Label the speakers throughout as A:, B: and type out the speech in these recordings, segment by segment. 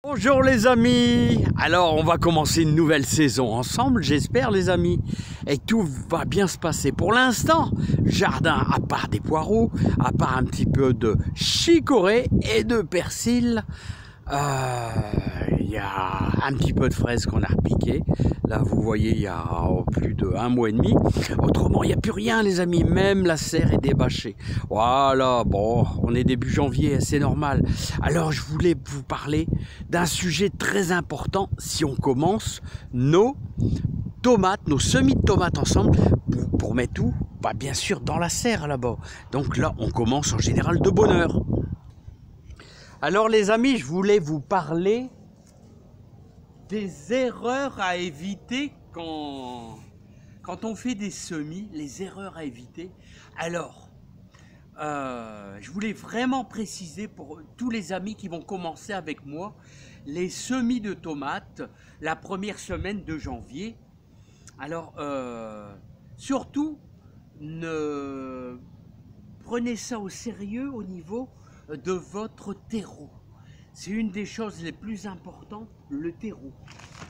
A: Bonjour les amis. Alors on va commencer une nouvelle saison ensemble, j'espère les amis, et tout va bien se passer. Pour l'instant, jardin, à part des poireaux, à part un petit peu de chicorée et de persil, il y a un petit peu de fraises qu'on a repiquées. Là vous voyez, il y a plus de 1 mois et demi. Autrement il n'y a plus rien les amis, même la serre est débâchée. Voilà, bon, on est début janvier, c'est normal. Alors je voulais vous parler d'un sujet très important si on commence nos tomates, nos semis de tomates ensemble, pour mettre tout, bah, bien sûr dans la serre là-bas. Donc là on commence en général de bonne heure. Alors les amis, je voulais vous parler des erreurs à éviter quand on fait des semis, les erreurs à éviter. Alors, je voulais vraiment préciser pour tous les amis qui vont commencer avec moi, les semis de tomates, la première semaine de janvier. Alors, surtout, prenez ça au sérieux au niveau de votre terreau. C'est une des choses les plus importantes, le terreau.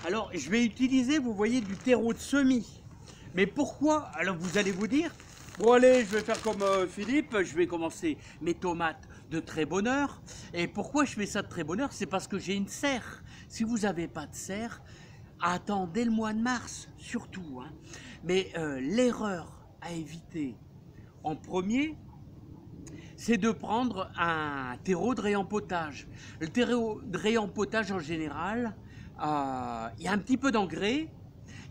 A: Alors, je vais utiliser, vous voyez, du terreau de semis. Mais pourquoi? Alors, vous allez vous dire, bon allez, je vais faire comme Philippe, je vais commencer mes tomates de très bonne heure. Et pourquoi je fais ça de très bonne heure? C'est parce que j'ai une serre. Si vous n'avez pas de serre, attendez le mois de mars, surtout. Hein. Mais l'erreur à éviter en premier, c'est de prendre un terreau de réempotage. Le terreau de réempotage en général, il y a un petit peu d'engrais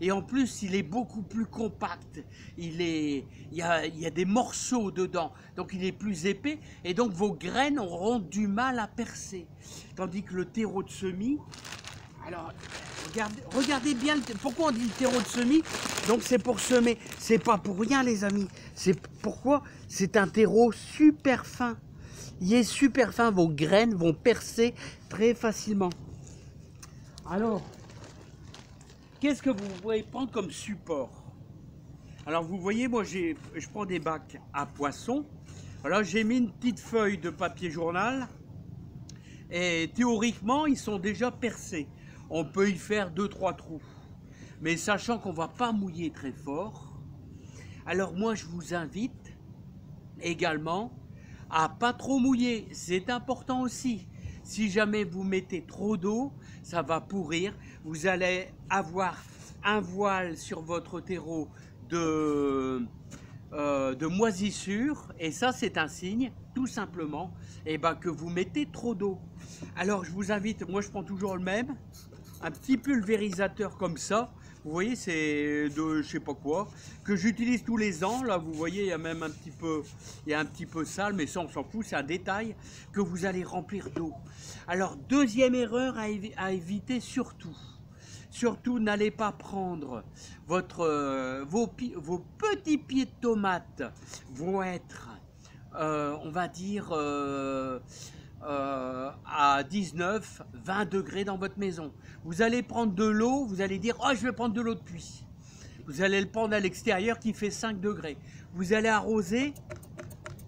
A: et en plus il est beaucoup plus compact. Il y a des morceaux dedans, donc il est plus épais et donc vos graines auront du mal à percer. Tandis que le terreau de semis, alors regardez bien, pourquoi on dit le terreau de semis? Donc c'est pour semer, c'est pas pour rien les amis. C'est pourquoi c'est un terreau super fin. Il est super fin, vos graines vont percer très facilement. Alors, qu'est-ce que vous pouvez prendre comme support? Alors vous voyez, moi je prends des bacs à poissons. Alors j'ai mis une petite feuille de papier journal et théoriquement ils sont déjà percés. On peut y faire 2-3 trous. Mais sachant qu'on ne va pas mouiller très fort, alors moi je vous invite également à pas trop mouiller. C'est important aussi. Si jamais vous mettez trop d'eau, ça va pourrir. Vous allez avoir un voile sur votre terreau de moisissure. Et ça c'est un signe, tout simplement, que vous mettez trop d'eau. Alors je vous invite, moi je prends toujours le même, un petit pulvérisateur comme ça. Vous voyez, c'est de je sais pas quoi, que j'utilise tous les ans. Là, vous voyez, il y a même un petit peu sale, mais ça, on s'en fout, c'est un détail que vous allez remplir d'eau. Alors, deuxième erreur à éviter surtout. Surtout, n'allez pas prendre vos petits pieds de tomates vont être, on va dire, à 19-20 degrés dans votre maison. Vous allez prendre de l'eau, vous allez dire « Oh, je vais prendre de l'eau de pluie ». Vous allez le prendre à l'extérieur qui fait 5 degrés. Vous allez arroser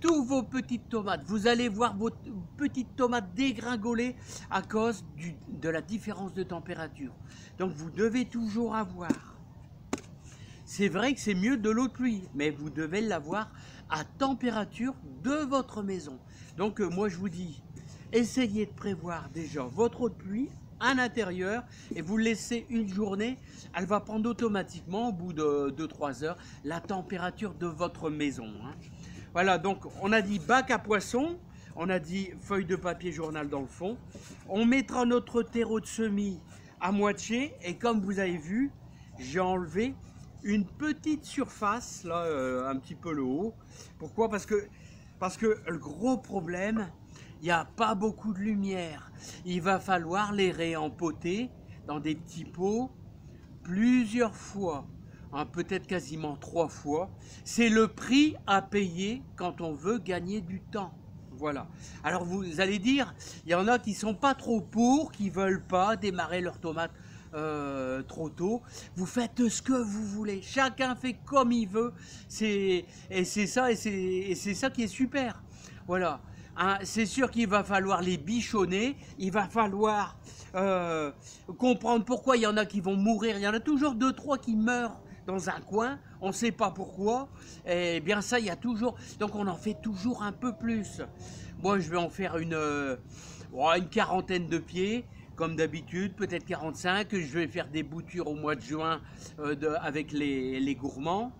A: tous vos petites tomates. Vous allez voir vos petites tomates dégringoler à cause de la différence de température. Donc vous devez toujours avoir. C'est vrai que c'est mieux de l'eau de pluie, mais vous devez l'avoir à température de votre maison. Donc moi je vous dis, essayez de prévoir déjà votre eau de pluie à l'intérieur et vous laissez une journée, elle va prendre automatiquement au bout de 2-3 heures la température de votre maison. Hein. Voilà, donc on a dit bac à poissons, on a dit feuille de papier journal dans le fond. On mettra notre terreau de semis à moitié et comme vous avez vu, j'ai enlevé une petite surface, là, un petit peu le haut. Pourquoi? Parce que le gros problème, il n'y a pas beaucoup de lumière. Il va falloir les réempoter dans des petits pots plusieurs fois, hein, peut-être quasiment 3 fois. C'est le prix à payer quand on veut gagner du temps. Voilà. Alors vous allez dire, il y en a qui sont pas trop pour, qui veulent pas démarrer leurs tomates trop tôt. Vous faites ce que vous voulez. Chacun fait comme il veut. C'est ça qui est super. Voilà. hein, c'est sûr qu'il va falloir les bichonner, il va falloir comprendre pourquoi il y en a qui vont mourir, il y en a toujours 2-3 qui meurent dans un coin, on ne sait pas pourquoi, et bien ça il y a toujours, donc on en fait toujours un peu plus. Moi je vais en faire une quarantaine de pieds, comme d'habitude, peut-être 45, je vais faire des boutures au mois de juin avec les gourmands.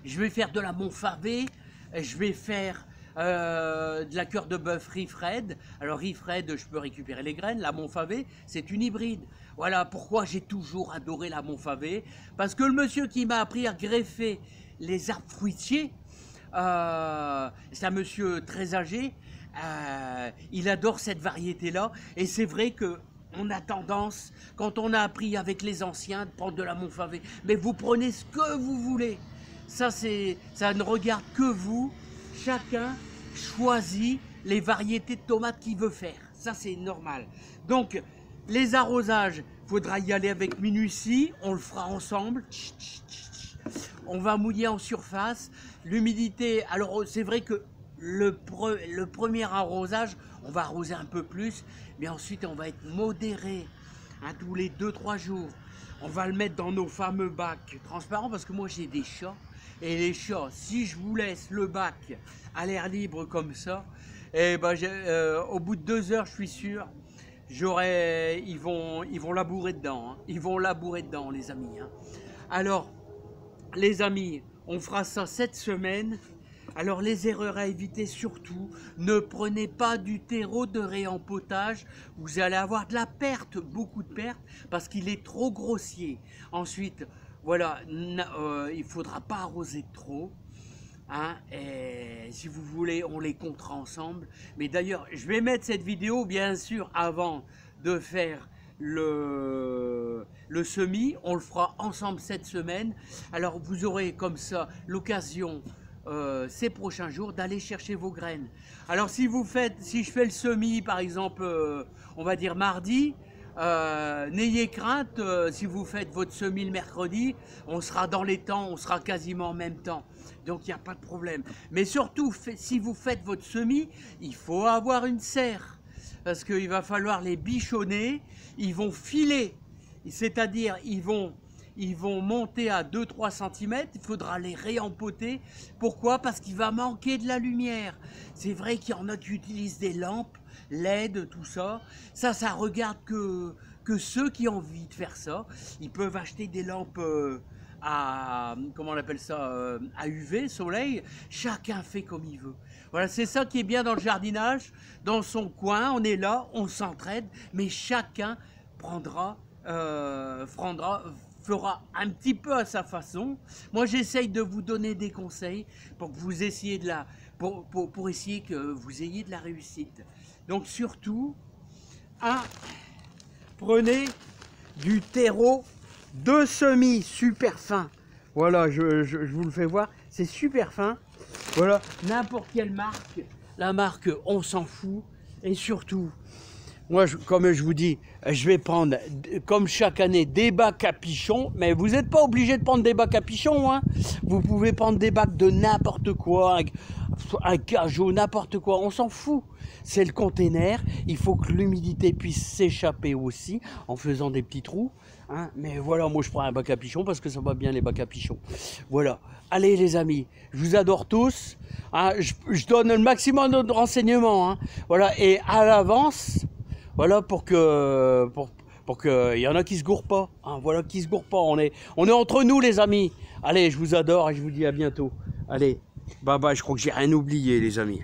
A: Je vais faire de la Montfavet, je vais faire de la cœur de bœuf Rifred. Alors Rifred, je peux récupérer les graines. La Montfavet, c'est une hybride. Voilà pourquoi j'ai toujours adoré la Montfavet. Parce que le monsieur qui m'a appris à greffer les arbres fruitiers, c'est un monsieur très âgé, il adore cette variété-là. Et c'est vrai que on a tendance, quand on a appris avec les anciens, de prendre de la Montfavet. Mais vous prenez ce que vous voulez. Ça ne regarde que vous. Chacun choisit les variétés de tomates qu'il veut faire. Ça, c'est normal. Donc, les arrosages, il faudra y aller avec minutie. On le fera ensemble. On va mouiller en surface. L'humidité, alors c'est vrai que le premier arrosage, on va arroser un peu plus. Mais ensuite, on va être modéré, hein, tous les 2-3 jours. On va le mettre dans nos fameux bacs transparents parce que moi, j'ai des chats. Et les chats, si je vous laisse le bac à l'air libre comme ça, eh ben, au bout de 2 heures, je suis sûr, ils vont labourer dedans. Hein. Ils vont labourer dedans, les amis. Hein. Alors, les amis, on fera ça cette semaine. Alors, les erreurs à éviter surtout, ne prenez pas du terreau de réempotage. Vous allez avoir de la perte, beaucoup de pertes, parce qu'il est trop grossier. Ensuite, voilà, il ne faudra pas arroser trop. Hein, et si vous voulez, on les comptera ensemble. Mais d'ailleurs, je vais mettre cette vidéo, bien sûr, avant de faire le semis. On le fera ensemble cette semaine. Alors, vous aurez comme ça l'occasion, ces prochains jours, d'aller chercher vos graines. Alors, si je fais le semis, par exemple, on va dire mardi, n'ayez crainte, si vous faites votre semis le mercredi, on sera dans les temps, on sera quasiment en même temps. Donc il n'y a pas de problème. Mais surtout, si vous faites votre semis, il faut avoir une serre. Parce qu'il va falloir les bichonner, ils vont filer. C'est-à-dire, ils vont monter à 2-3 cm, il faudra les réempoter. Pourquoi? Parce qu'il va manquer de la lumière. C'est vrai qu'il y en a qui utilisent des lampes, LED, tout ça. Ça regarde que ceux qui ont envie de faire ça. Ils peuvent acheter des lampes comment on appelle ça, à UV, soleil. Chacun fait comme il veut. Voilà, c'est ça qui est bien dans le jardinage. Dans son coin, on est là, on s'entraide, mais chacun fera un petit peu à sa façon. Moi, j'essaye de vous donner des conseils pour que vous essayiez pour essayer que vous ayez de la réussite. Donc surtout, prenez du terreau de semis super fin. Voilà, je vous le fais voir, c'est super fin. Voilà, n'importe quelle marque, la marque, on s'en fout. Et surtout, moi, comme je vous dis, je vais prendre, comme chaque année, des bacs à pichons. Mais vous n'êtes pas obligé de prendre des bacs à pichons. Hein. Vous pouvez prendre des bacs de n'importe quoi, un cajot, n'importe quoi. On s'en fout. C'est le container. Il faut que l'humidité puisse s'échapper aussi en faisant des petits trous. Hein. Mais voilà, moi, je prends un bac à pichons parce que ça va bien, les bacs à pichons. Voilà. Allez, les amis, je vous adore tous. Hein. Je donne le maximum de renseignements. Hein. Voilà. Et à l'avance... Voilà, pour que y en a qui se gourrent pas. Hein, voilà, qui se gourrent pas. On est entre nous, les amis. Allez, je vous adore et je vous dis à bientôt. Allez, bye bye. Je crois que j'ai rien oublié, les amis.